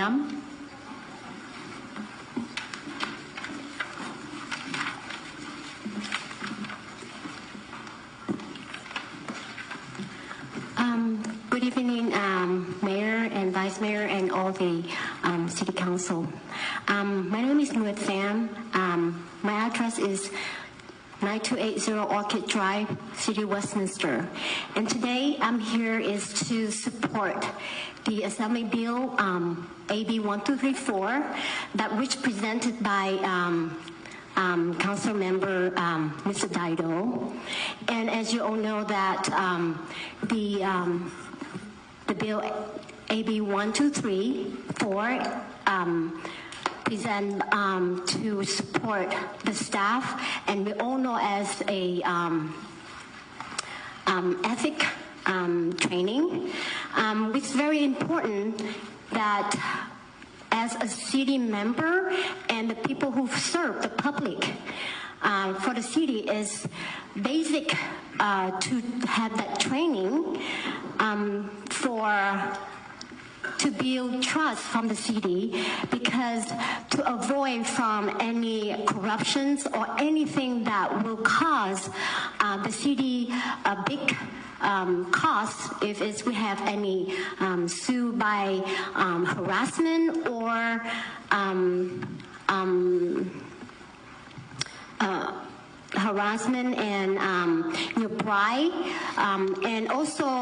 Durham. Good evening, Mayor and Vice Mayor and all the City Council. My name is Roxanne. My address is 9280 Orchid Drive, City, Westminster. And today I'm here is to support the Assembly Bill AB 1234 that was presented by Council Member Mr. Aldo. And as you all know that the bill AB 1234 present to support the staff, and we all know as a ethic training. It's very important that as a city member and the people who serve the public for the city is basic to have that training to build trust from the city, because to avoid from any corruptions or anything that will cause the city a big cost if we have any sue by harassment or harassment and bribe, and also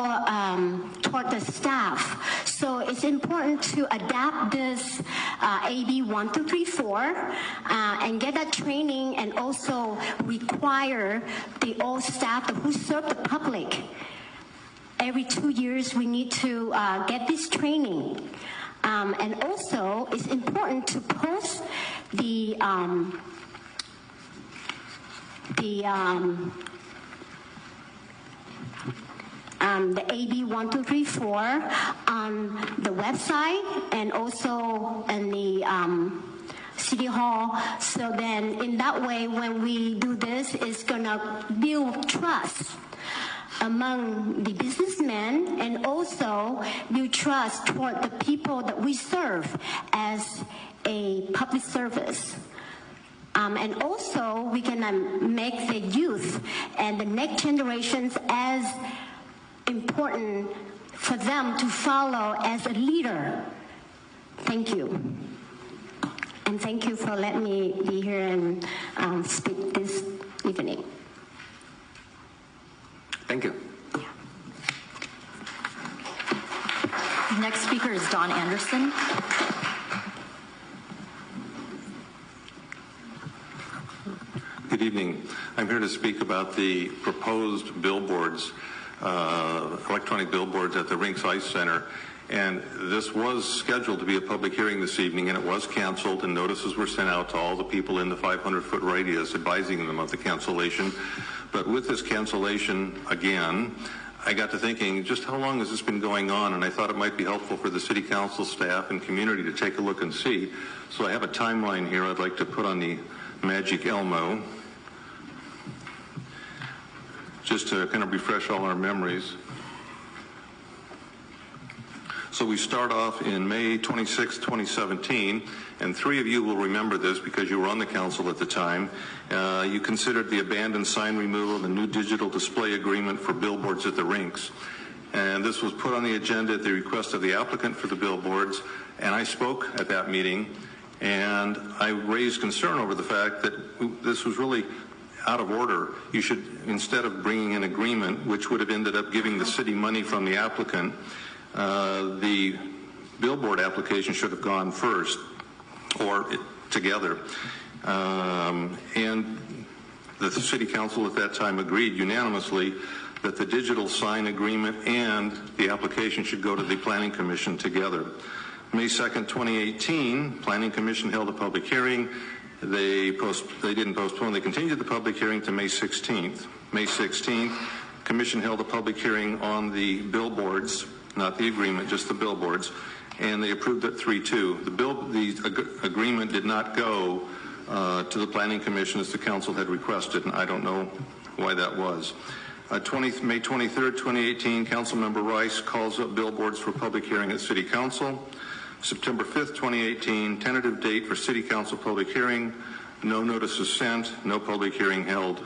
toward the staff. So it's important to adapt this AB 1234 and get that training, and also require the all staff who serve the public. Every 2 years we need to get this training. And also it's important to post the AB 1234 on the website and also in the City Hall. So then in that way, when we do this, it's gonna build trust among the businessmen and also build trust toward the people that we serve as a public service. And also we can make the youth and the next generations as important for them to follow as a leader. Thank you. And thank you for letting me be here and speak this evening. Thank you. Yeah. Next speaker is Don Anderson. Good evening. I'm here to speak about the proposed billboards, electronic billboards at the Rinks Ice Center. And this was scheduled to be a public hearing this evening, and it was canceled, and notices were sent out to all the people in the 500-foot radius advising them of the cancellation. But with this cancellation again, I got to thinking, just how long has this been going on? And I thought it might be helpful for the City Council staff and community to take a look and see. So I have a timeline here I'd like to put on the Magic Elmo, just to kind of refresh all our memories. So we start off in May 26, 2017, and three of you will remember this because you were on the council at the time. You considered the abandoned sign removal, the new digital display agreement for billboards at the rinks. And this was put on the agenda at the request of the applicant for the billboards, and I spoke at that meeting, and I raised concern over the fact that this was really out of order. You should, instead of bringing an agreement, which would have ended up giving the city money from the applicant, the billboard application should have gone first, or together. And the City Council at that time agreed unanimously that the digital sign agreement and the application should go to the Planning Commission together. May 2nd, 2018, Planning Commission held a public hearing. They didn't postpone, they continued the public hearing to May 16th. May 16th, Commission held a public hearing on the billboards, not the agreement, just the billboards, and they approved it 3-2. The agreement did not go to the Planning Commission as the Council had requested, and I don't know why that was. May 23rd, 2018, Councilmember Rice calls up billboards for public hearing at City Council. September 5th, 2018, tentative date for City Council public hearing. No notice is sent, no public hearing held.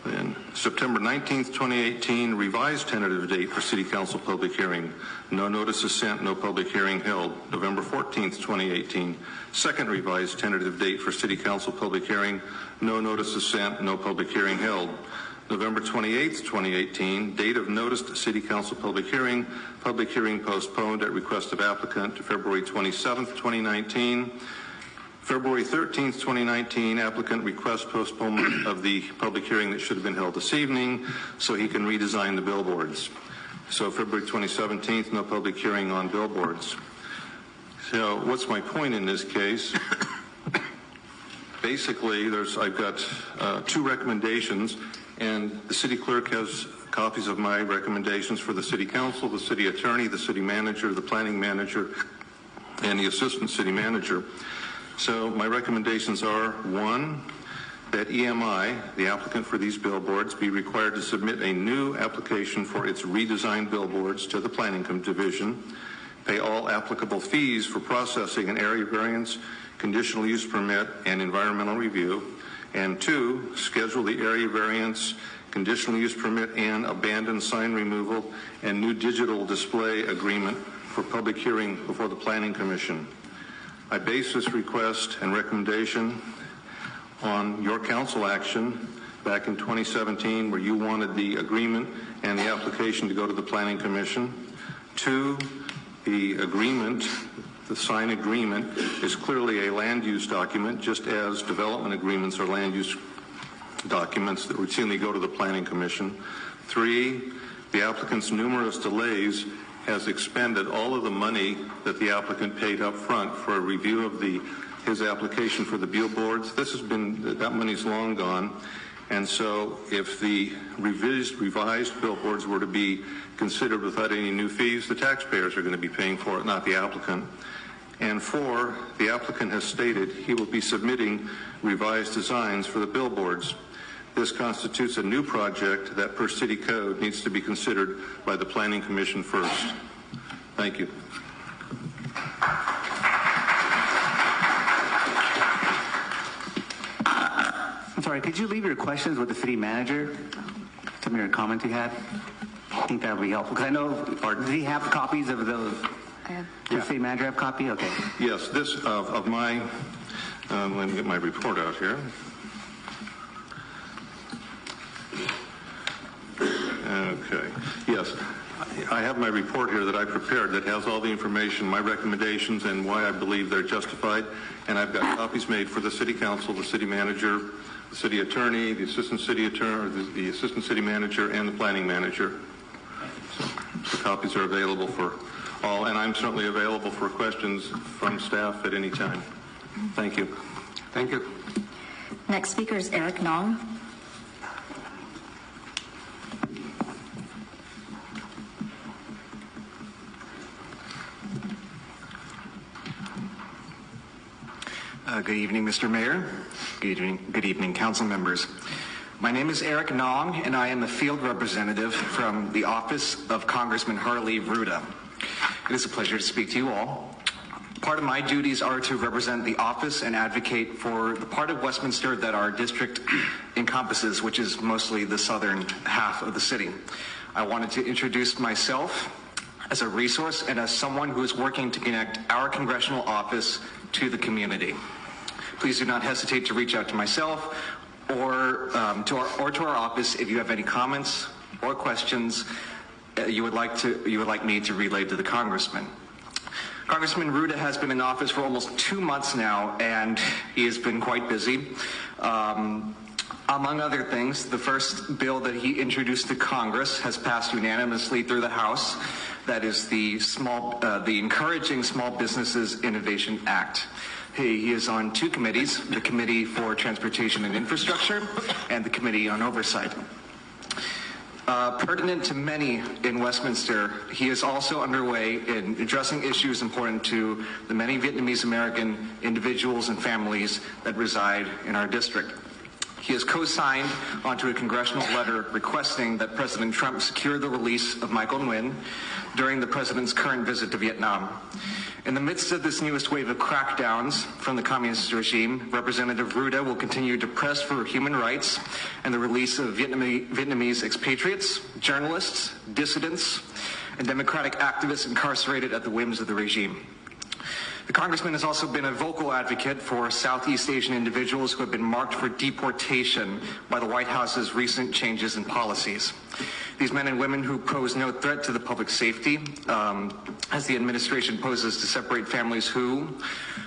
Then September 19th, 2018, revised tentative date for City Council public hearing. No notice is sent, no public hearing held. November 14th, 2018, second revised tentative date for City Council public hearing. No notice is sent, no public hearing held. November 28th, 2018, date of noticed City Council public hearing postponed at request of applicant to February 27th, 2019. February 13th, 2019, applicant requests postponement of the public hearing that should have been held this evening so he can redesign the billboards. So February 2017, no public hearing on billboards. So what's my point in this case? Basically, I've got two recommendations, and the city clerk has copies of my recommendations for the city council, the city attorney, the city manager, the planning manager, and the assistant city manager. So my recommendations are, one, that EMI, the applicant for these billboards, be required to submit a new application for its redesigned billboards to the Planning Division, pay all applicable fees for processing an area variance, conditional use permit, and environmental review, and two, schedule the area variance, conditional use permit, and abandoned sign removal and new digital display agreement for public hearing before the Planning Commission. I base this request and recommendation on your council action back in 2017 where you wanted the agreement and the application to go to the Planning Commission. Two, the agreement, the sign agreement, is clearly a land use document, just as development agreements are land use documents that routinely go to the Planning Commission. Three, the applicant's numerous delays has expended all of the money that the applicant paid up front for a review of his application for the billboards. That money's long gone. And so if the revised billboards were to be considered without any new fees, the taxpayers are going to be paying for it, not the applicant. And four, the applicant has stated he will be submitting revised designs for the billboards. This constitutes a new project that, per city code, needs to be considered by the Planning Commission first. Thank you. I'm sorry, could you leave your questions with the city manager? Some of your comments you had? I think that would be helpful, because I know, does he have copies of those? Does the city manager have a copy? Okay. Yes, this of my, let me get my report out here. Okay, yes. I have my report here that I prepared that has all the information, my recommendations, and why I believe they're justified. And I've got copies made for the city council, the city manager, the city attorney, the assistant city attorney, the assistant city manager, and the planning manager. So the copies are available for all, and I'm certainly available for questions from staff at any time. Thank you. Thank you. Next speaker is Eric Nong. Good evening, Mr. Mayor. Good evening, council members. My name is Eric Nong, and I am a field representative from the office of Congressman Harley Ruda. It is a pleasure to speak to you all. Part of my duties are to represent the office and advocate for the part of Westminster that our district encompasses, which is mostly the southern half of the city. I wanted to introduce myself as a resource and as someone who is working to connect our congressional office to the community. Please do not hesitate to reach out to myself or to our office if you have any comments or questions you would like me to relay to the congressman. Congressman Ruda has been in office for almost 2 months now, and he has been quite busy. Among other things, the first bill that he introduced to Congress has passed unanimously through the House. That is the Encouraging Small Businesses Innovation Act. He is on 2 committees, the Committee for Transportation and Infrastructure and the Committee on Oversight. Pertinent to many in Westminster, he is also underway in addressing issues important to the many Vietnamese American individuals and families that reside in our district. He has co-signed onto a congressional letter requesting that President Trump secure the release of Michael Nguyen during the president's current visit to Vietnam. In the midst of this newest wave of crackdowns from the communist regime, Representative Ruda will continue to press for human rights and the release of Vietnamese expatriates, journalists, dissidents, and democratic activists incarcerated at the whims of the regime. The congressman has also been a vocal advocate for Southeast Asian individuals who have been marked for deportation by the White House's recent changes in policies. These men and women who pose no threat to the public safety, as the administration poses to separate families who,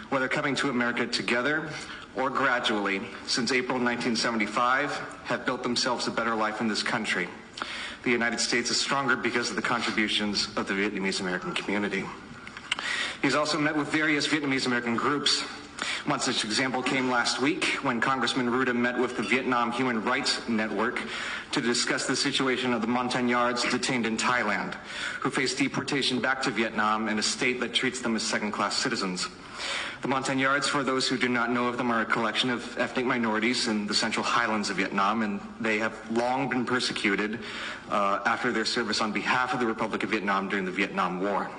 whether coming to America together or gradually, since April 1975, have built themselves a better life in this country. The United States is stronger because of the contributions of the Vietnamese American community. He's also met with various Vietnamese American groups. One such example came last week when Congressman Ruda met with the Vietnam Human Rights Network to discuss the situation of the Montagnards detained in Thailand, who face deportation back to Vietnam in a state that treats them as second-class citizens. The Montagnards, for those who do not know of them, are a collection of ethnic minorities in the central highlands of Vietnam, and they have long been persecuted after their service on behalf of the Republic of Vietnam during the Vietnam War.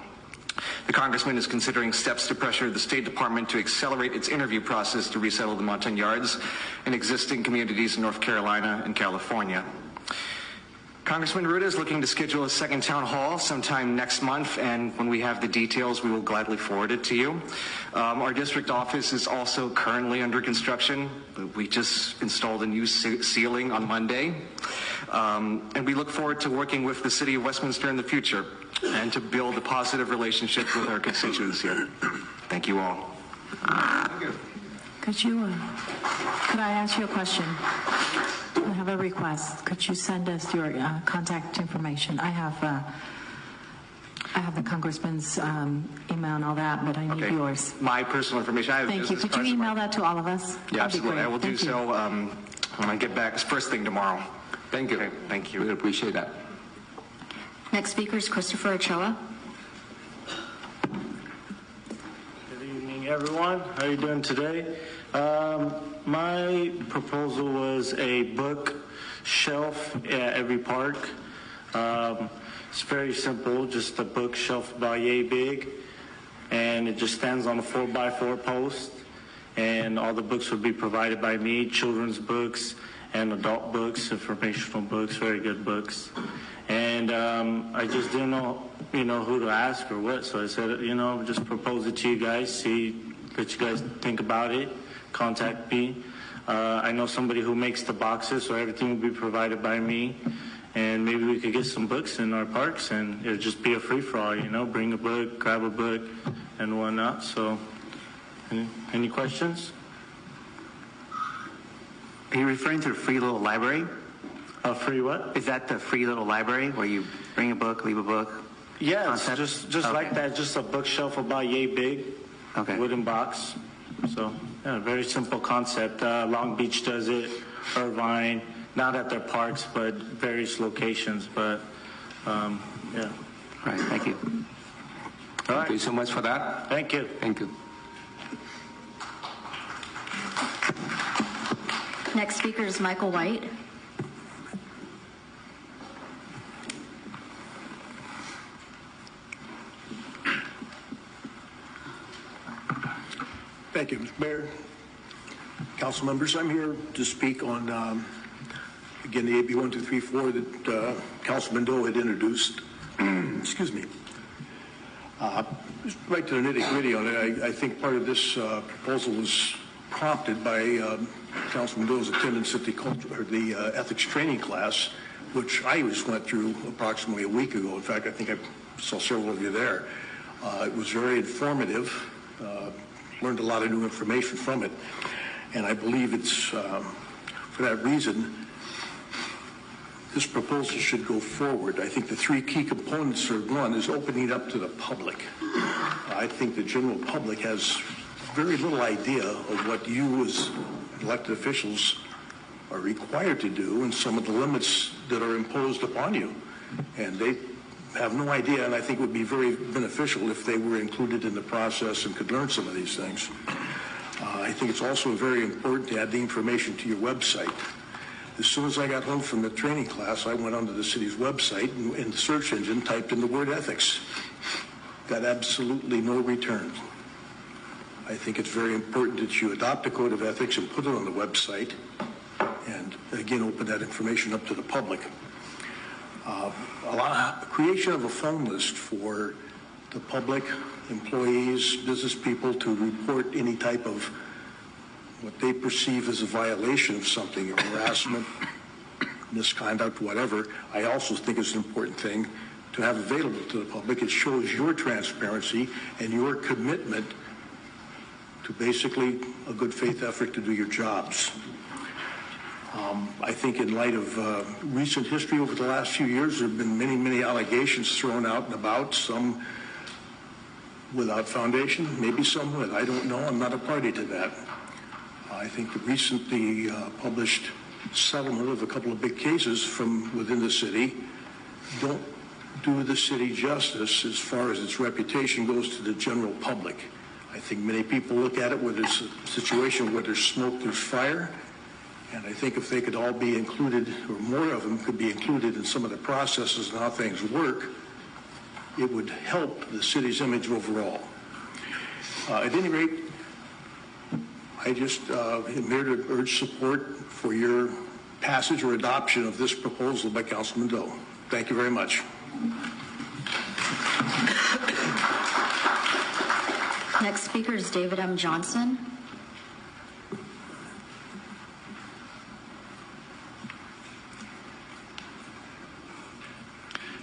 The congressman is considering steps to pressure the State Department to accelerate its interview process to resettle the Montagnards in existing communities in North Carolina and California. Congressman Ruda is looking to schedule a second town hall sometime next month, and when we have the details, we will gladly forward it to you. Our district office is also currently under construction. We just installed a new ceiling on Monday, and we look forward to working with the City of Westminster in the future and to build a positive relationship with our constituents here. Thank you all. Thank you. Could I ask you a question? I have a request. Could you send us your contact information? I have the congressman's email and all that, but I need yours. My personal information. I have Thank you. Could you email that to all of us? Yeah, absolutely. I will do so when I get back. It's first thing tomorrow. Thank you. Okay, thank you. We appreciate that. Next speaker is Christopher Ochoa. Good evening, everyone. How are you doing today? My proposal was a book shelf at every park. It's very simple, just a bookshelf about yay big, and it just stands on a 4x4 post, and all the books would be provided by me, children's books and adult books, informational books, very good books. And I just didn't know, who to ask or what, so I said, just propose it to you guys, let you guys think about it, contact me. I know somebody who makes the boxes, so everything will be provided by me. And maybe we could get some books in our parks, and it'll just be a free-for-all, bring a book, grab a book, and whatnot. So, any questions? Are you referring to the free little library? A free what? Is that the free little library where you bring a book, leave a book? Yeah, it's just okay. Like that, just a bookshelf about yay big, wooden box. So, yeah, very simple concept. Long Beach does it, Irvine, not at their parks, but various locations. But, yeah. All right, thank you. All right. Thank you so much for that. Thank you. Thank you. Next speaker is Michael White. Thank you, Mr. Mayor. Council members, I'm here to speak on, again, the AB 1234 that Councilman Doe had introduced. Excuse me. Just right to the nitty-gritty on it, I think part of this proposal was prompted by Councilman Doe's attendance at the ethics training class, which I just went through approximately a week ago. In fact, I think I saw several of you there. It was very informative. Learned a lot of new information from it, and I believe it's for that reason this proposal should go forward. I think the three key components are: one is opening it up to the public. I think the general public has very little idea of what you as elected officials are required to do and some of the limits that are imposed upon you, and they have no idea, and I think it would be very beneficial if they were included in the process and could learn some of these things. I think it's also very important to add the information to your website. As soon as I got home from the training class, I went onto the city's website and in the search engine typed in the word ethics. Got absolutely no return. I think it's very important that you adopt a code of ethics and put it on the website and, again, open that information up to the public. Creation of a phone list for the public, employees, business people to report any type of what they perceive as a violation of something, harassment, misconduct, whatever, I also think is an important thing to have available to the public. It shows your transparency and your commitment to basically a good faith effort to do your jobs. I think in light of recent history over the last few years, there have been many, many allegations thrown out and about, some without foundation, maybe some with. I don't know. I'm not a party to that. I think the recently published settlement of a couple of big cases from within the city don't do the city justice as far as its reputation goes to the general public. I think many people look at it where there's a situation where there's smoke, there's fire. And I think if they could all be included, or more of them could be included in some of the processes and how things work, it would help the city's image overall. At any rate, I just am here to urge support for your passage or adoption of this proposal by Councilman Doe. Thank you very much. Next speaker is David M. Johnson.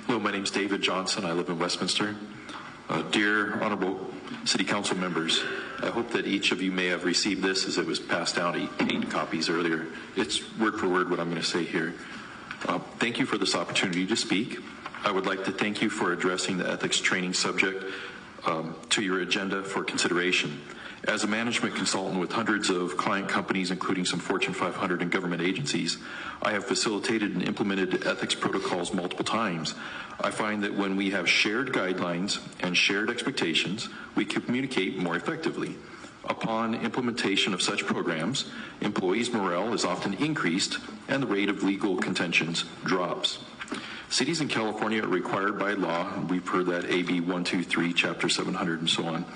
Hello, my name is David Johnson. I live in Westminster. Dear Honorable City Council members, I hope that each of you may have received this as it was passed out 8 copies earlier. It's word for word what I'm going to say here. Thank you for this opportunity to speak. I would like to thank you for addressing the ethics training subject to your agenda for consideration. As a management consultant with hundreds of client companies, including some Fortune 500 and government agencies, I have facilitated and implemented ethics protocols multiple times. I find that when we have shared guidelines and shared expectations, we communicate more effectively. Upon implementation of such programs, employees' morale is often increased and the rate of legal contentions drops. Cities in California are required by law, and we've heard that AB 123, Chapter 700 and so on,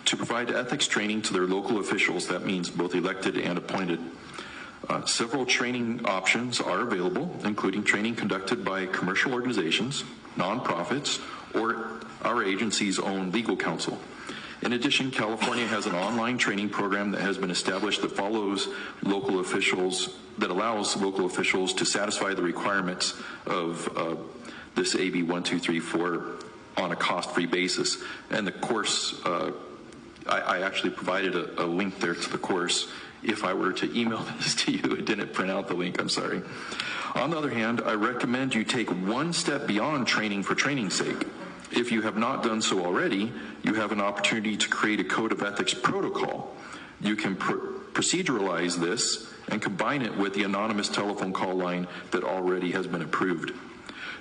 to provide ethics training to their local officials. That means both elected and appointed. Several training options are available, including training conducted by commercial organizations, nonprofits, or our agency's own legal counsel. In addition, California has an online training program that has been established that allows local officials to satisfy the requirements of this AB 1234 on a cost-free basis. And the course, I actually provided a link there to the course. If I were to email this to you, it didn't print out the link, I'm sorry. On the other hand, I recommend you take one step beyond training for training's sake. If you have not done so already, you have an opportunity to create a code of ethics protocol. You can proceduralize this and combine it with the anonymous telephone call line that already has been approved.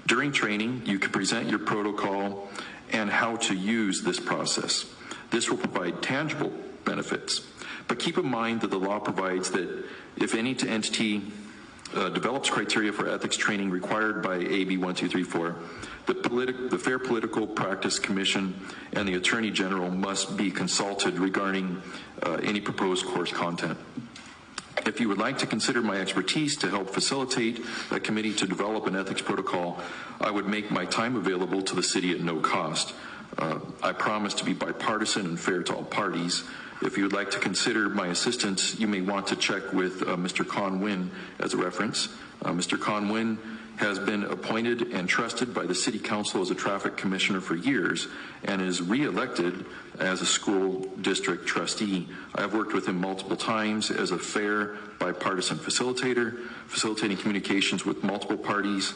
During training, you can present your protocol and how to use this process. This will provide tangible benefits. But keep in mind that the law provides that if any entity develops criteria for ethics training required by AB 1234, the Fair Political Practice Commission and the Attorney General must be consulted regarding any proposed course content. If you would like to consider my expertise to help facilitate a committee to develop an ethics protocol, I would make my time available to the city at no cost. I promise to be bipartisan and fair to all parties. If you would like to consider my assistance, you may want to check with Mr. Quinn as a reference. Mr. Quinn has been appointed and trusted by the City Council as a traffic commissioner for years and is re-elected as a school district trustee. I have worked with him multiple times as a fair bipartisan facilitator, facilitating communications with multiple parties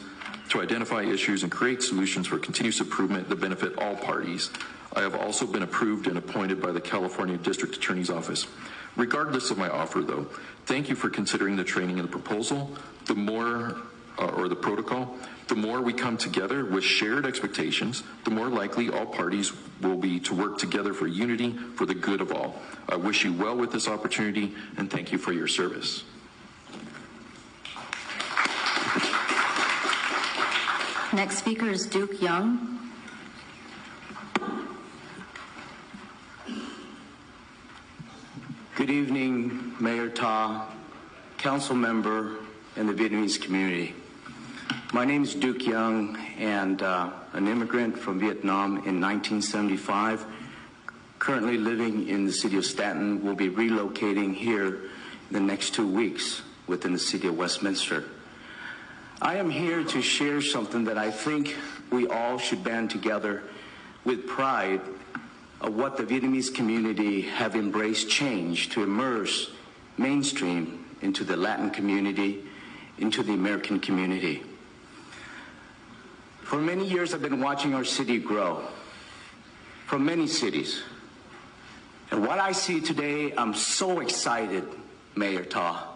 to identify issues and create solutions for continuous improvement that benefit all parties. I have also been approved and appointed by the California District Attorney's Office. Regardless of my offer, though, thank you for considering the training and the proposal. The protocol. The more we come together with shared expectations, the more likely all parties will be to work together for unity for the good of all. I wish you well with this opportunity and thank you for your service. Next speaker is Duke Young. Good evening, Mayor Ta, council member, and the Vietnamese community. My name is Duke Young, and an immigrant from Vietnam in 1975, currently living in the city of Stanton, will be relocating here in the next 2 weeks within the city of Westminster. I am here to share something that I think we all should band together with pride of what the Vietnamese community have embraced change to immerse mainstream into the Latin community, into the American community. For many years, I've been watching our city grow from many cities. And what I see today, I'm so excited, Mayor Ta,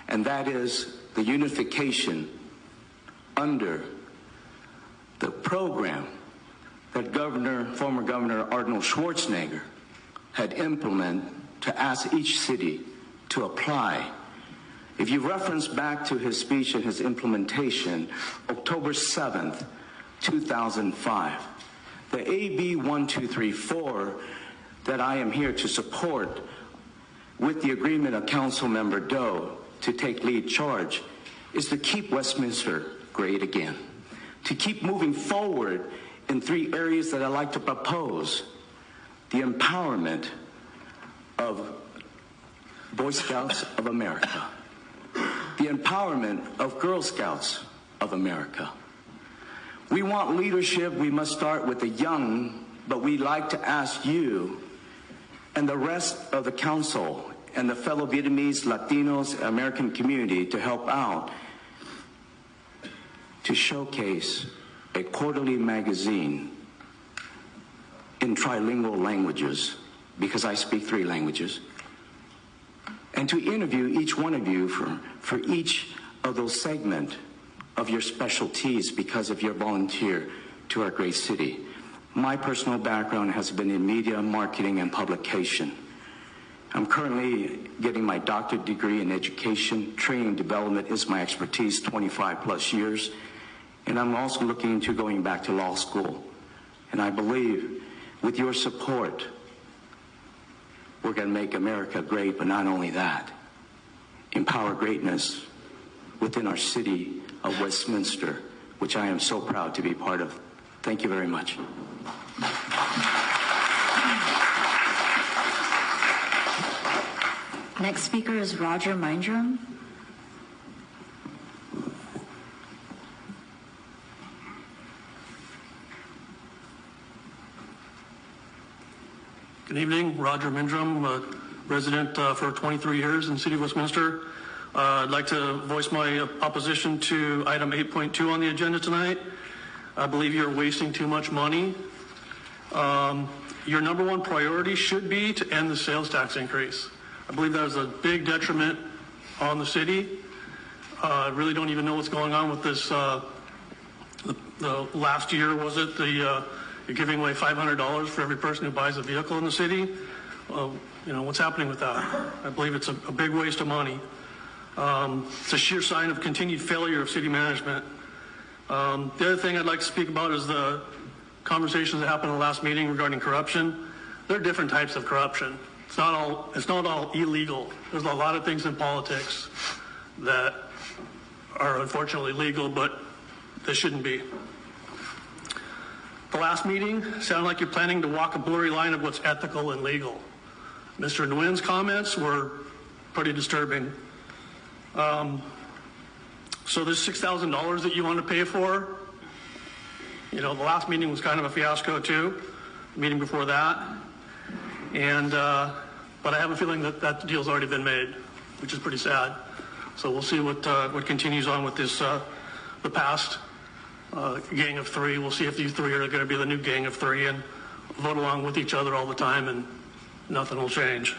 and that is the unification under the program that former Governor Arnold Schwarzenegger had implemented to ask each city to apply. If you reference back to his speech and his implementation, October 7th, 2005, the AB 1234 that I am here to support, with the agreement of Councilmember Doe to take lead charge, is to keep Westminster great again, to keep moving forward in 3 areas that I'd like to propose: the empowerment of Boy Scouts of America, the empowerment of Girl Scouts of America. We want leadership. We must start with the young, but we'd like to ask you and the rest of the council and the fellow Vietnamese, Latinos, American community to help out to showcase a quarterly magazine in trilingual languages, because I speak 3 languages, and to interview each one of you for each of those segments of your specialties because of your volunteer to our great city. My personal background has been in media, marketing, and publication. I'm currently getting my doctorate degree in education. Training and development is my expertise, 25 plus years. And I'm also looking into going back to law school. And I believe with your support, we're going to make America great, but not only that, empower greatness within our city of Westminster, which I am so proud to be part of. Thank you very much. Next speaker is Roger Mindrum. Good evening, Roger Mindrum, resident for 23 years in the city of Westminster. I'd like to voice my opposition to item 8.2 on the agenda tonight. I believe you're wasting too much money. Your number 1 priority should be to end the sales tax increase. I believe that is a big detriment on the city. I really don't even know what's going on with this. The last year, was it, you're giving away $500 for every person who buys a vehicle in the city? What's happening with that? I believe it's a big waste of money. It's a sheer sign of continued failure of city management. The other thing I'd like to speak about is the conversations that happened in the last meeting regarding corruption. There are different types of corruption. It's not all illegal. There's a lot of things in politics that are unfortunately legal, but they shouldn't be. The last meeting sounded like you're planning to walk a blurry line of what's ethical and legal. Mr. Nguyen's comments were pretty disturbing. So this $6,000 that you want to pay for, the last meeting was kind of a fiasco too, the meeting before that. And, but I have a feeling that that deal's already been made, which is pretty sad. So we'll see what continues on with this, the past gang of 3. We'll see if these 3 are going to be the new gang of 3 and vote along with each other all the time and nothing will change,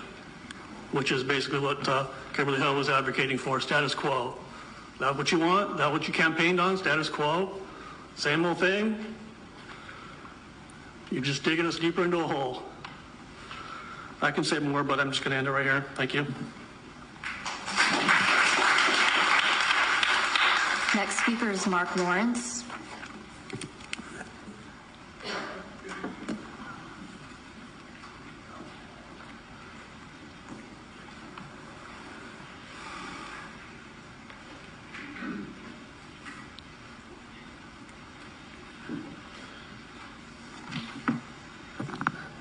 which is basically what Kimberly Hill was advocating for, status quo. That what you want? That what you campaigned on, status quo? Same old thing. You're just digging us deeper into a hole. I can say more, but I'm just going to end it right here. Thank you. Next speaker is Mark Lawrence.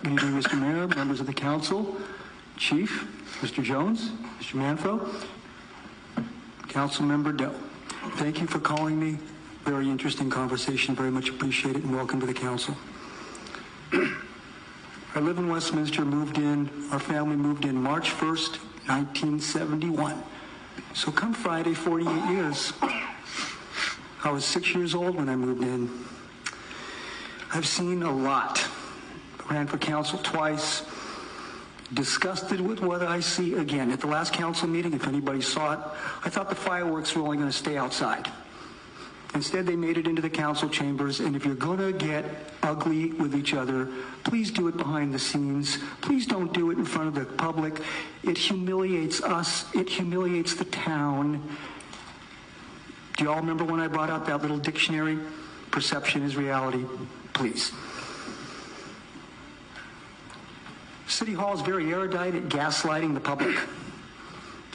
Good evening, Mr. Mayor, members of the council, Chief, Mr. Jones, Mr. Manfro, Councilmember Doe. Thank you for calling me. Very interesting conversation. Very much appreciate it, and welcome to the council. I live in Westminster, our family moved in March 1st, 1971. So come Friday, 48 years. I was 6 years old when I moved in. I've seen a lot. Ran for council twice. Disgusted with what I see again. At the last council meeting, if anybody saw it, I thought the fireworks were only going to stay outside. Instead, they made it into the council chambers, and if you're going to get ugly with each other, please do it behind the scenes. Please don't do it in front of the public. It humiliates us. It humiliates the town. Do you all remember when I brought out that little dictionary? Perception is reality. Please. City Hall is very erudite at gaslighting the public.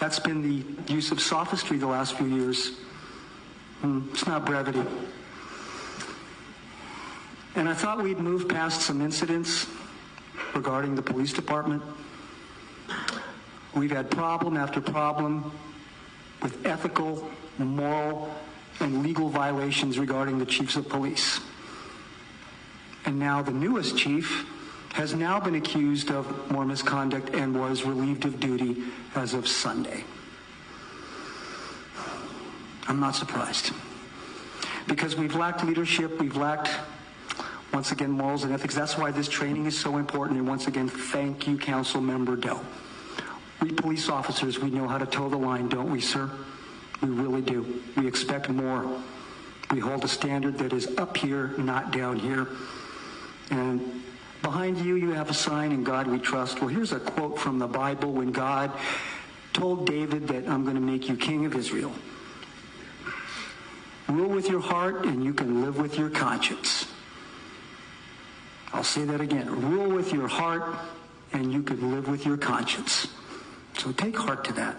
That's been the use of sophistry the last few years. It's not brevity. And I thought we'd move past some incidents regarding the police department. We've had problem after problem with ethical, moral, and legal violations regarding the chiefs of police. And now the newest chief has now been accused of more misconduct and was relieved of duty as of Sunday. I'm not surprised. Because we've lacked leadership, we've lacked, once again, morals and ethics. That's why this training is so important. And once again, thank you, Councilmember Doe. We police officers, we know how to toe the line, don't we, sir? We really do. We expect more. We hold a standard that is up here, not down here. And behind you, you have a sign, "In God we trust." Well, here's a quote from the Bible when God told David that I'm going to make you king of Israel. Rule with your heart and you can live with your conscience. I'll say that again. Rule with your heart and you can live with your conscience. So take heart to that.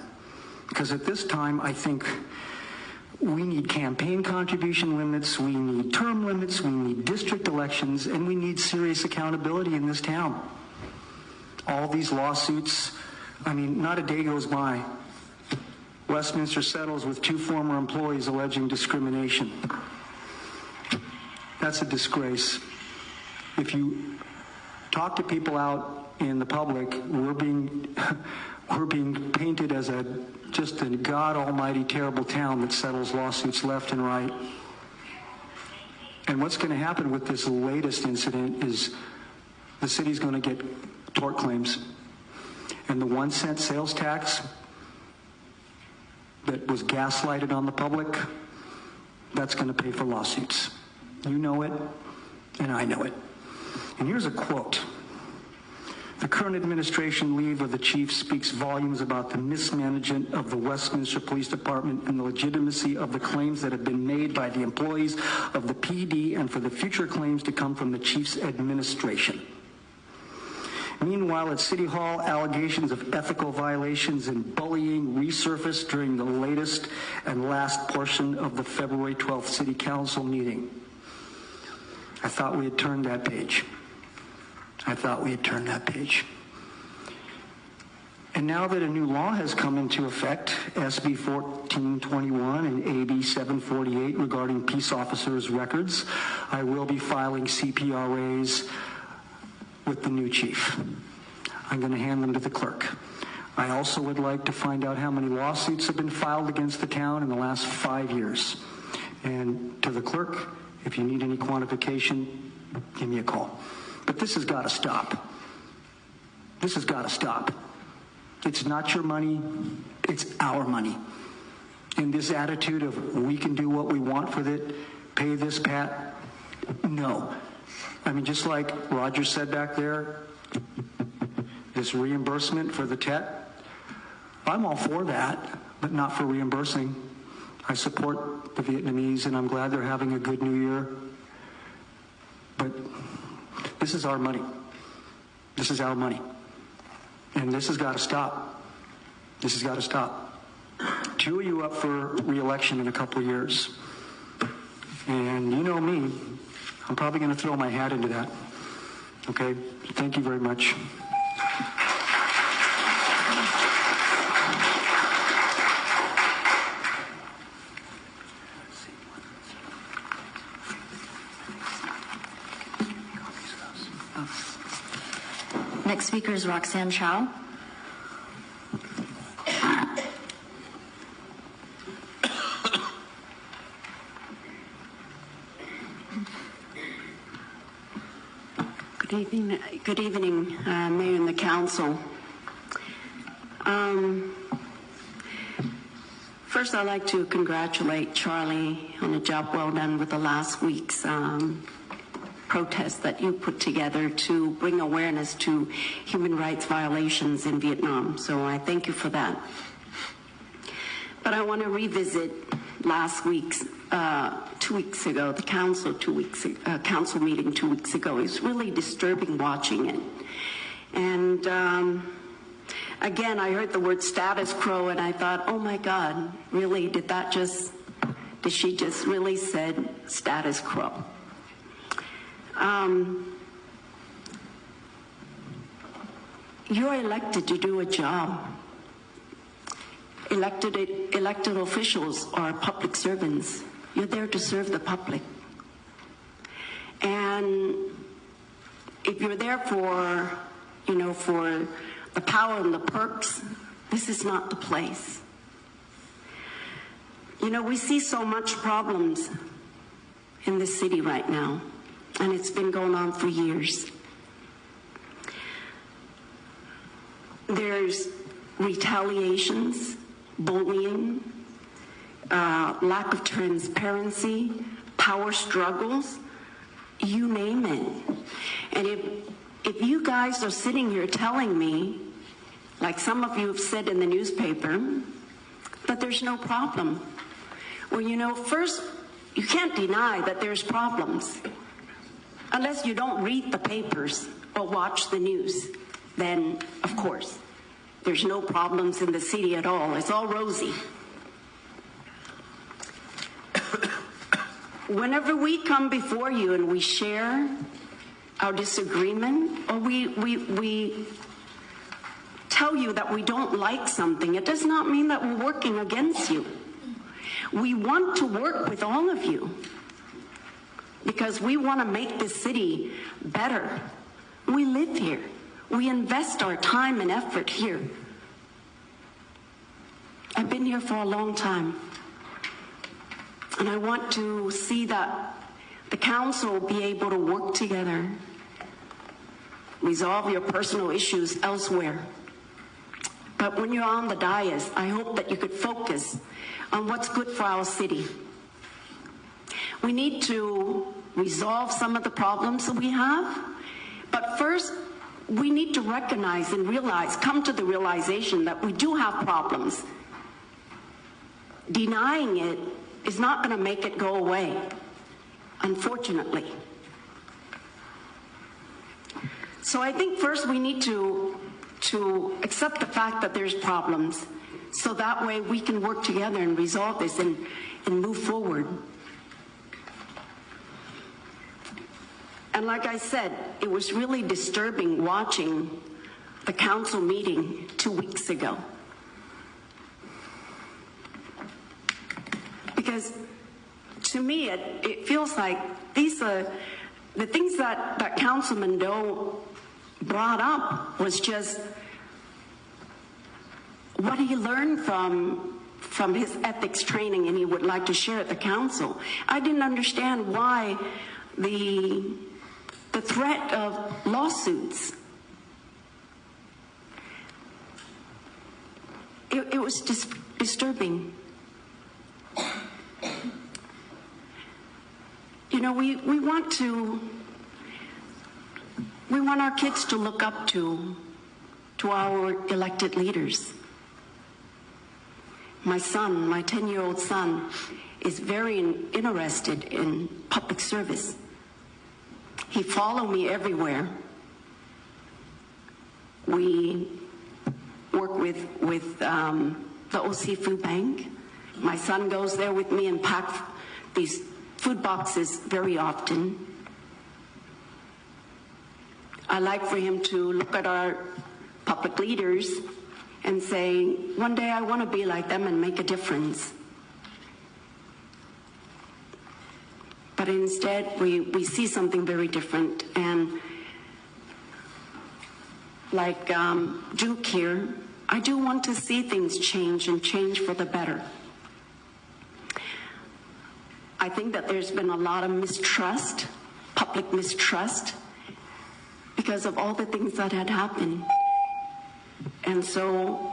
Because at this time, I think we need campaign contribution limits, we need term limits, we need district elections, and we need serious accountability in this town. All these lawsuits, not a day goes by. Westminster settles with 2 former employees alleging discrimination. That's a disgrace. If you talk to people out in the public, we're being painted as just a God almighty terrible town that settles lawsuits left and right. And what's going to happen with this latest incident is the city's going to get tort claims. And the 1 cent sales tax that was gaslighted on the public, that's going to pay for lawsuits. You know it, and I know it. And here's a quote. The current administration leave of the chief speaks volumes about the mismanagement of the Westminster Police Department and the legitimacy of the claims that have been made by the employees of the PD and for the future claims to come from the chief's administration. Meanwhile, at City Hall, allegations of ethical violations and bullying resurfaced during the latest and last portion of the February 12th City Council meeting. I thought we had turned that page. And now that a new law has come into effect, SB 1421 and AB 748 regarding peace officers' records, I will be filing CPRAs with the new chief. I'm going to hand them to the clerk. I also would like to find out how many lawsuits have been filed against the town in the last 5 years. And to the clerk, if you need any quantification, give me a call. But this has got to stop. This has got to stop. It's not your money, it's our money. And this attitude of we can do what we want with it, pay this Pat, No. I mean, just like Roger said back there, this reimbursement for the TET, I'm all for that, but not for reimbursing. I support the Vietnamese, and I'm glad they're having a good New Year. But this is our money. This is our money. And this has got to stop. This has got to stop. 2 of you up for re-election in a couple of years. And you know me, I'm probably going to throw my hat into that. Okay? Thank you very much. Next speaker is Roxanne Chao. Good evening, Mayor and the Council. First, I'd like to congratulate Charlie on a job well done with the last week's protest that you put together to bring awareness to human rights violations in Vietnam. So I thank you for that. But I want to revisit last week's 2 weeks ago, the council council meeting 2 weeks ago. It's really disturbing watching it. And again, I heard the word status quo, and I thought, oh my God, really, did she just really said status quo? You're elected to do a job. Elected officials are public servants. You're there to serve the public. And if you're there for the power and the perks, this is not the place. We see so much problems in this city right now, and it's been going on for years. There's retaliations, bullying, lack of transparency, power struggles, you name it. And if you guys are sitting here telling me, like some of you have said in the newspaper, that there's no problem. Well, first, you can't deny that there's problems. Unless you don't read the papers or watch the news, then, of course, there's no problems in the city at all. It's all rosy. Whenever we come before you and we share our disagreement, or we tell you that we don't like something, it does not mean that we're working against you. We want to work with all of you because we want to make this city better. We live here. We invest our time and effort here. I've been here for a long time. And I want to see that the council be able to work together, resolve your personal issues elsewhere. But when you're on the dais, I hope that you could focus on what's good for our city. We need to resolve some of the problems that we have, but first, we need to recognize and come to the realization that we do have problems. Denying it is not going to make it go away, unfortunately. So I think first we need to accept the fact that there's problems, so that way we can work together and resolve this and move forward. And like I said, it was really disturbing watching the council meeting 2 weeks ago. Because to me, it feels like these are the things that Councilman Doe brought up was just what he learned from his ethics training, and he would like to share at the council. I didn't understand why the threat of lawsuits. It was just disturbing. we want our kids to look up to our elected leaders. My son, my 10-year-old son, is very interested in public service. He follows me everywhere. We work with the OC Food Bank. My son goes there with me and packs these food boxes very often. I like for him to look at our public leaders and say, one day I want to be like them and make a difference. But instead, we see something very different. And like Duke here, I do want to see things change and change for the better. I think that there's been a lot of mistrust, public mistrust, because of all the things that had happened. And so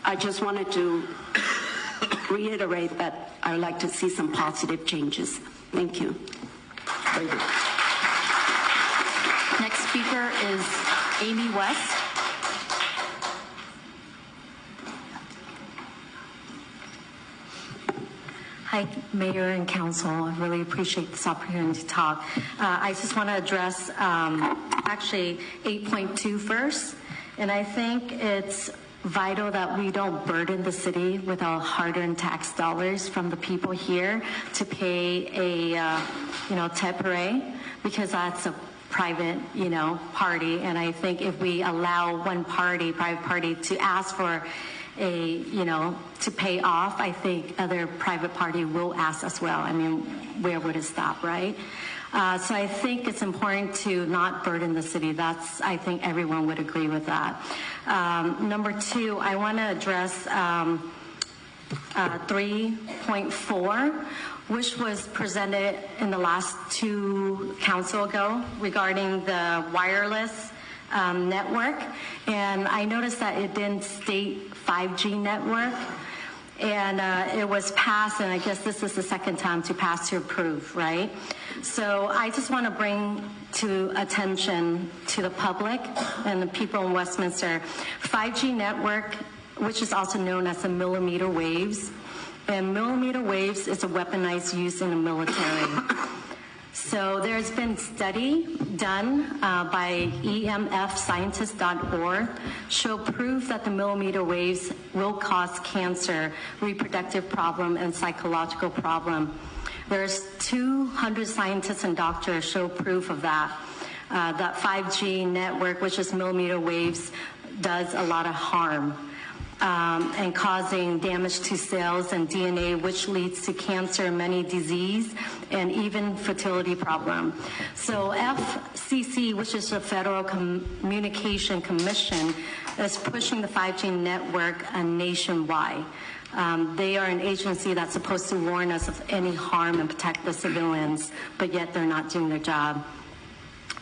I just wanted to reiterate that I would like to see some positive changes. Thank you. Thank you. Next speaker is Amy West. Hi, Mayor and Council. I really appreciate this opportunity to talk. I just want to address actually 8.2 first. And I think it's vital that we don't burden the city with our hard-earned tax dollars from the people here to pay a, temporary, because that's a private, party. And I think if we allow one party, private party, to ask for to pay off, I think other private party will ask as well. I mean, where would it stop, right? So I think it's important to not burden the city. I think everyone would agree with that. Number two, I want to address 3.4, which was presented in the last two council ago regarding the wireless network. And I noticed that it didn't state 5G network. And it was passed, and I guess this is the second time to pass to approve, right? So I just want to bring to attention to the public and the people in Westminster, 5G network, which is also known as the millimeter waves. And millimeter waves is a weaponized use in the military. So there's been study done by emfscientist.org show proof that the millimeter waves will cause cancer, reproductive problem, and psychological problem. There's 200 scientists and doctors show proof of that. That 5G network, which is millimeter waves, does a lot of harm. And causing damage to cells and DNA, which leads to cancer, many disease, and even fertility problem. So FCC, which is the Federal Communication Commission, is pushing the 5G network nationwide. They are an agency that's supposed to warn us of any harm and protect the civilians, but yet they're not doing their job.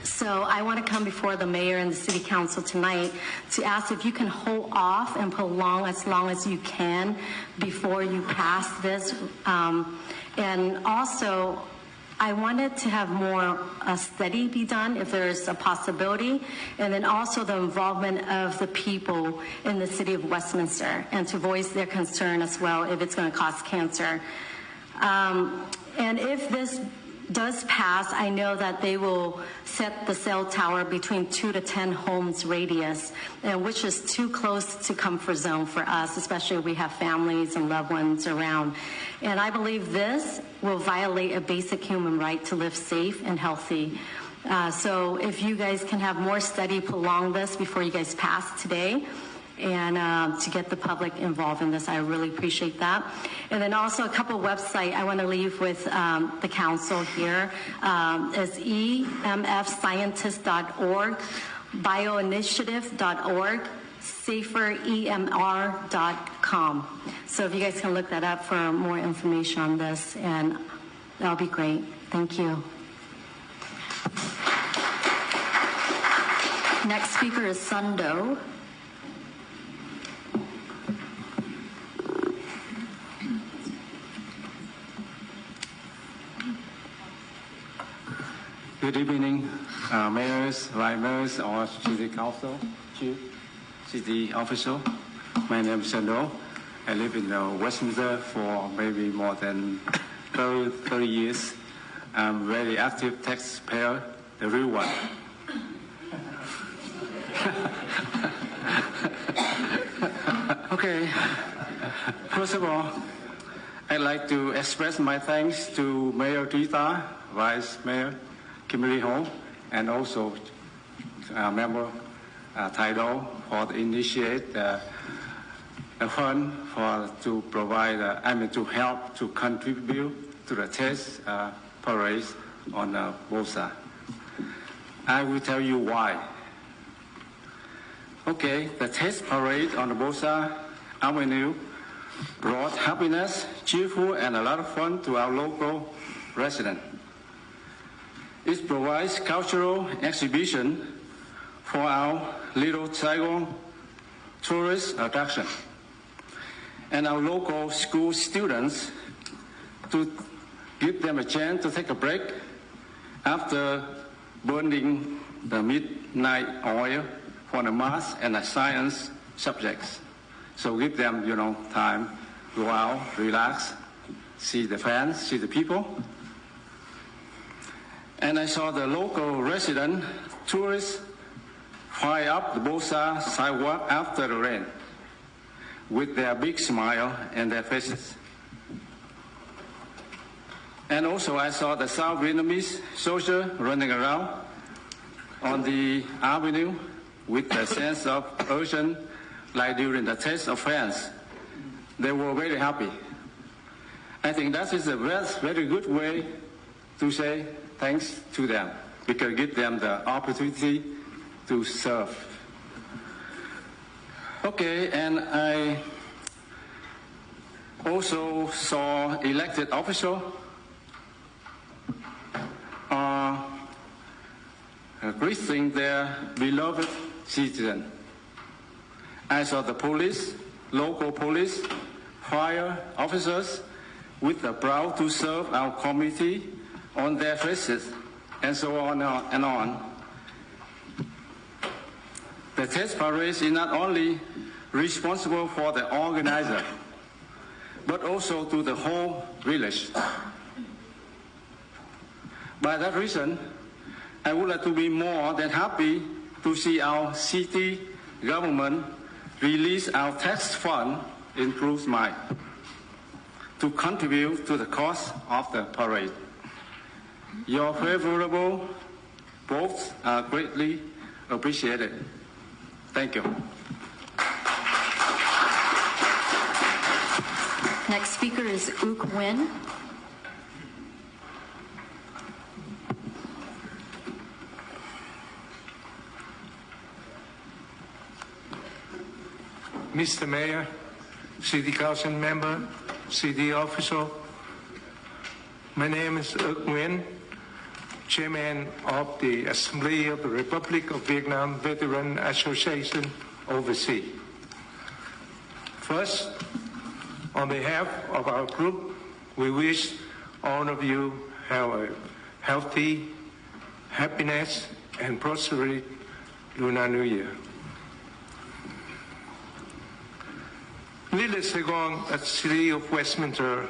So I want to come before the mayor and the city council tonight to ask if you can hold off and prolong as long as you can before you pass this. And also, I wanted to have more study be done if there's a possibility, and then also the involvement of the people in the city of Westminster and to voice their concern as well if it's going to cause cancer. And if this does pass, I know that they will set the cell tower between 2 to 10 homes radius, and which is too close to comfort zone for us, especially if we have families and loved ones around. And I believe this will violate a basic human right to live safe and healthy. So if you guys can have more study prolong this before you guys pass today, and to get the public involved in this, I really appreciate that. And then also a couple of websites I want to leave with the council here is emfscientist.org, bioinitiative.org, saferemr.com. So if you guys can look that up for more information on this, and that'll be great. Thank you. Next speaker is Sundo. Good evening, mayors, vice mayors, or city council, chief, city official. My name is Aldo. I live in Westminster for maybe more than 30 years. I'm a very active taxpayer, the real one. Okay, first of all, I'd like to express my thanks to Mayor Tita, Vice Mayor Kimberly Ho, and also Member Taido for the initiate the fund to provide, to help to contribute to the test parade on Bosa. I will tell you why. Okay, the test parade on the Bosa Avenue brought happiness, cheerful, and a lot of fun to our local residents. It provides cultural exhibition for our little Saigon tourist attraction and our local school students to give them a chance to take a break after burning the midnight oil for the math and the science subjects. So give them, time, go out, relax, see the fans, see the people. And I saw the local resident tourists fly up the Bosa sidewalk after the rain with their big smile and their faces. And also I saw the South Vietnamese soldier running around on the avenue with a sense of urgency, like during the test of France. They were very happy. I think that is a very good way to say thanks to them, because it gives them the opportunity to serve. Okay, and I also saw elected officials greeting their beloved citizen. I saw the police, local police, fire officers with the proud to serve our community on their faces, and so on and on. The test parade is not only responsible for the organizer, but also to the whole village. By that reason, I would like to be more than happy to see our city government release our tax fund in Cruise Mine to contribute to the cost of the parade. Your favorable votes are greatly appreciated. Thank you. Next speaker is Quinn. Mr. Mayor, City Council member, city official, my name is Quinn, Chairman of the Assembly of the Republic of Vietnam Veteran Association overseas. First, on behalf of our group, we wish all of you have a healthy, happiness, and prosperous Lunar New Year. Little Saigon, at the city of Westminster,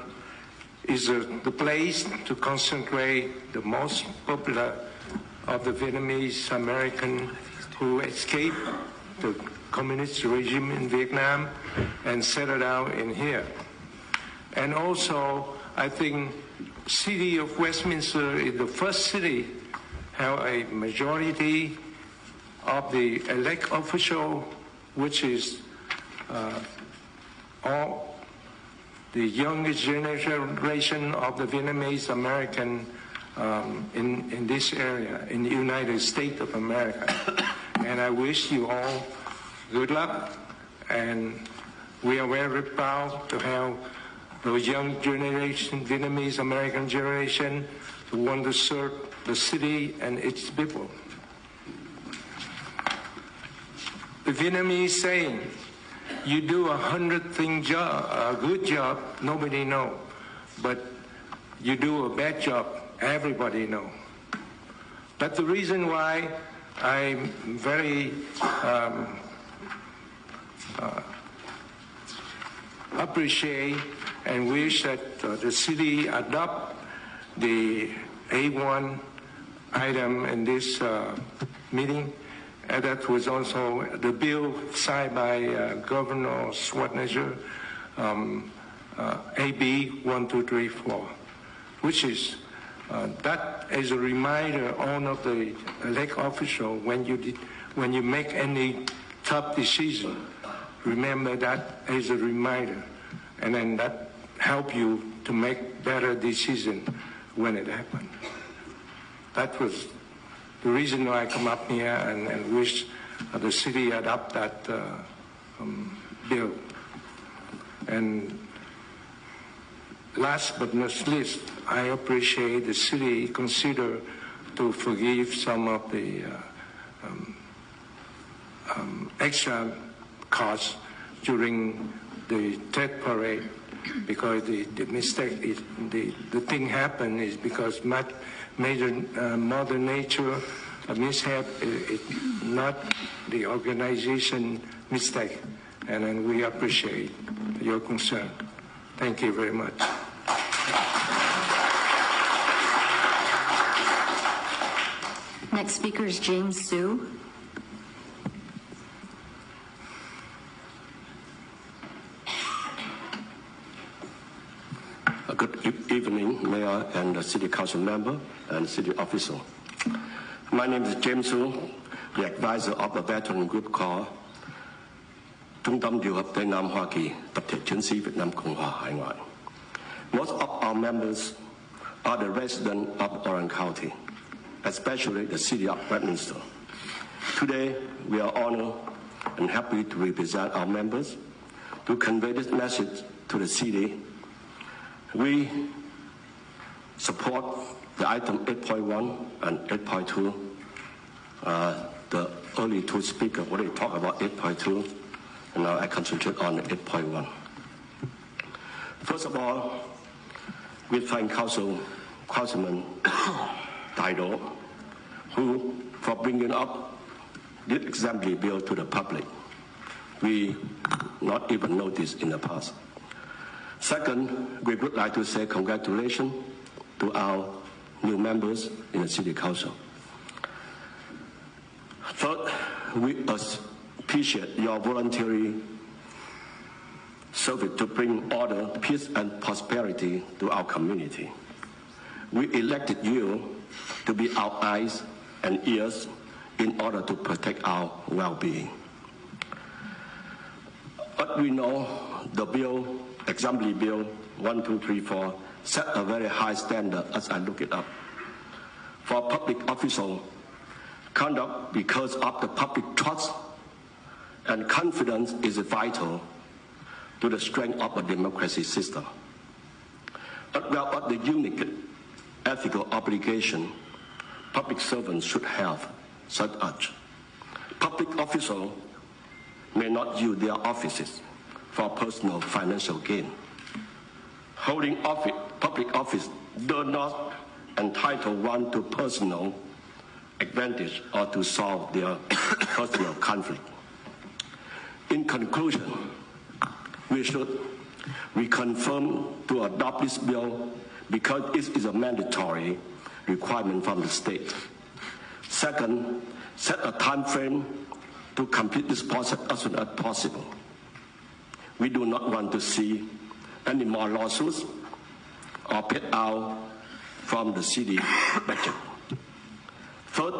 is the place to concentrate the most popular of the Vietnamese Americans who escaped the communist regime in Vietnam and settled down in here. And also, I think city of Westminster is the first city have a majority of the elected official, which is all the youngest generation of the Vietnamese American in this area, in the United States of America. And I wish you all good luck, and we are very proud to have those young generation, Vietnamese American generation, who want to serve the city and its people. The Vietnamese saying, you do 100-thing job, a good job, nobody know. But you do a bad job, everybody know. But the reason why I'm very appreciate and wish that the city adopt the A1 item in this meeting. And that was also the bill signed by Governor Schwarzenegger, AB 1234, which is that is a reminder all of the elected official when you make any tough decision, remember that as a reminder, and then that help you to make better decision when it happens. That was the reason why I come up here and wish the city adopt that bill. And last but not least, I appreciate the city consider to forgive some of the extra costs during the Tet Parade, because the mistake is the thing happened is because major Mother Nature mishap is not the organization mistake, and then we appreciate your concern. Thank you very much. Next speaker is James Sue. Good evening, Mayor and the City Council member and City official. My name is James Sewell, the advisor of a veteran group called 中tâm điều hợp Tây Nam Hoa Kỳ, tập thể chiến sĩ Việt Nam Cộng hòa hải ngoại. Most of our members are the residents of Orange County, especially the city of Westminster. Today, we are honored and happy to represent our members to convey this message to the city. We support the item 8.1 and 8.2. The early two speakers already talked about 8.2, and now I concentrate on 8.1. First of all, we thank Councilman Aldo, who for bringing up this assembly bill to the public. We not even noticed in the past. Second, we would like to say congratulations to our new members in the City Council. Third, we appreciate your voluntary service to bring order, peace, and prosperity to our community. We elected you to be our eyes and ears in order to protect our well-being. But we know the bill, Assembly Bill 1234, set a very high standard as I look it up. For public official conduct, because of the public trust and confidence is vital to the strength of a democracy system. But well, the unique ethical obligation public servants should have, such as public officials may not use their offices for personal financial gain. Holding public office does not entitle one to personal advantage or to solve their personal conflict. In conclusion, we confirm to adopt this bill because it is a mandatory requirement from the state. Second, set a time frame to complete this process as soon as possible. We do not want to see any more lawsuits or paid out from the city budget. Third,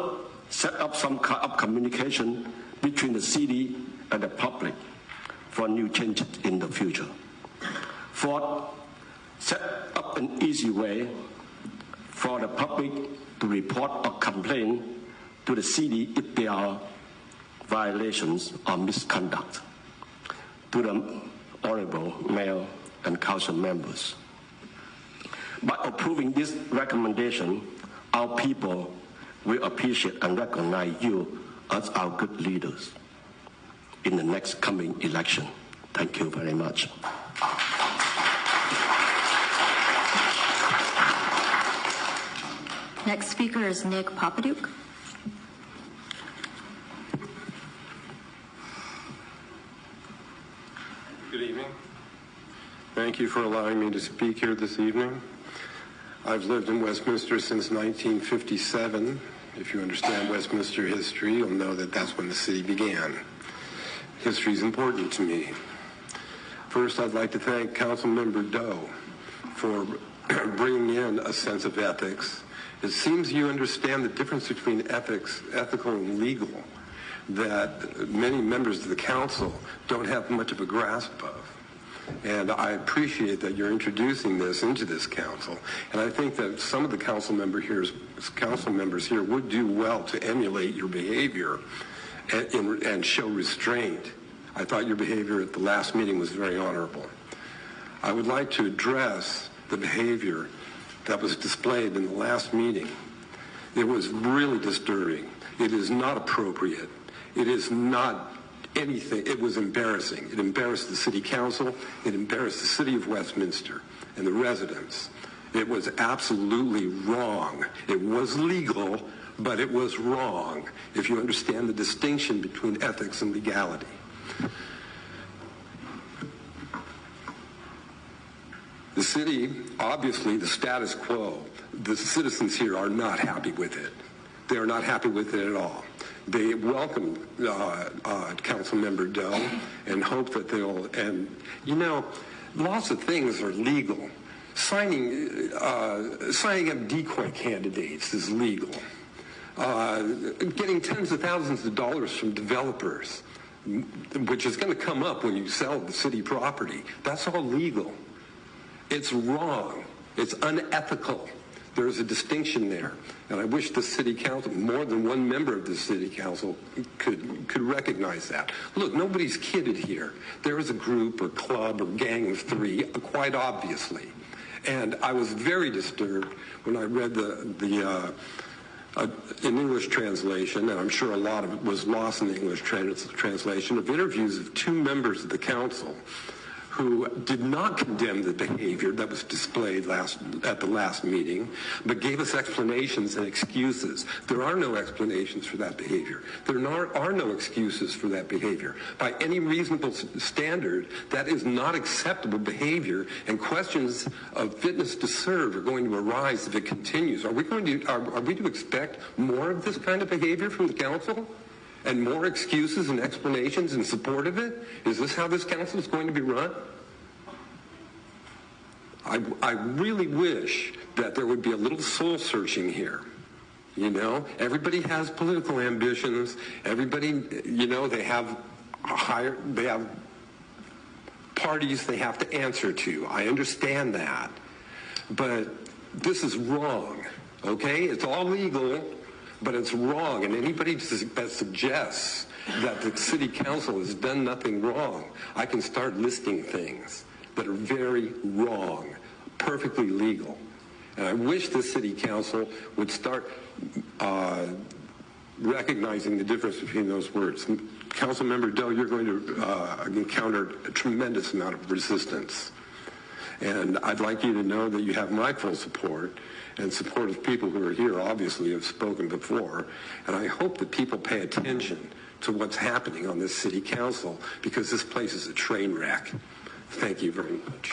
set up some kind of communication between the city and the public for new changes in the future. Fourth, set up an easy way for the public to report or complain to the city if there are violations or misconduct. To the Honorable Mayor and Council members, by approving this recommendation, our people will appreciate and recognize you as our good leaders in the next coming election. Thank you very much. Next speaker is Nick Papaduke. Good evening. Thank you for allowing me to speak here this evening. I've lived in Westminster since 1957. If you understand Westminster history, you'll know that that's when the city began. History is important to me. First, I'd like to thank Councilmember Doe for bringing in a sense of ethics. It seems you understand the difference between ethics, ethical and legal, that many members of the council don't have much of a grasp of. And I appreciate that you're introducing this into this council. And I think that some of the council members here would do well to emulate your behavior and show restraint. I thought your behavior at the last meeting was very honorable. I would like to address the behavior that was displayed in the last meeting. It was really disturbing. It is not appropriate. It is not anything. It was embarrassing. It embarrassed the city council. It embarrassed the city of Westminster and the residents. It was absolutely wrong. It was legal, but it was wrong, if you understand the distinction between ethics and legality. The city, obviously the status quo, the citizens here are not happy with it. They are not happy with it at all. They welcome Councilmember Doe and hope that they'll, and you know, lots of things are legal. Signing up decoy candidates is legal. Getting tens of thousands of dollars from developers, which is going to come up when you sell the city property, that's all legal. It's wrong. It's unethical. There's a distinction there. And I wish the city council, more than one member of the city council, could recognize that. Look, nobody's kidded here. There is a group or club or gang of three, quite obviously. And I was very disturbed when I read in English translation, and I'm sure a lot of it was lost in the English translation, of interviews of two members of the council who did not condemn the behavior that was displayed at the last meeting, but gave us explanations and excuses. There are no explanations for that behavior. There are no excuses for that behavior. By any reasonable standard, that is not acceptable behavior, and questions of fitness to serve are going to arise if it continues. Are we to expect more of this kind of behavior from the council? And more excuses and explanations in support of it? Is this how this council is going to be run? I really wish that there would be a little soul searching here. You know, everybody has political ambitions. Everybody, you know, they have parties they have to answer to. I understand that. But this is wrong, okay? It's all legal, but it's wrong, and anybody that suggests that the city council has done nothing wrong, I can start listing things that are very wrong, perfectly legal. And I wish the city council would start recognizing the difference between those words. Councilmember Doe, you're going to encounter a tremendous amount of resistance. And I'd like you to know that you have my full support, and support of people who are here obviously have spoken before. And I hope that people pay attention to what's happening on this city council, because this place is a train wreck. Thank you very much.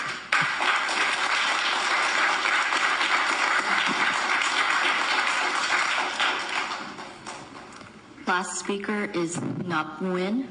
Last speaker is Quinn.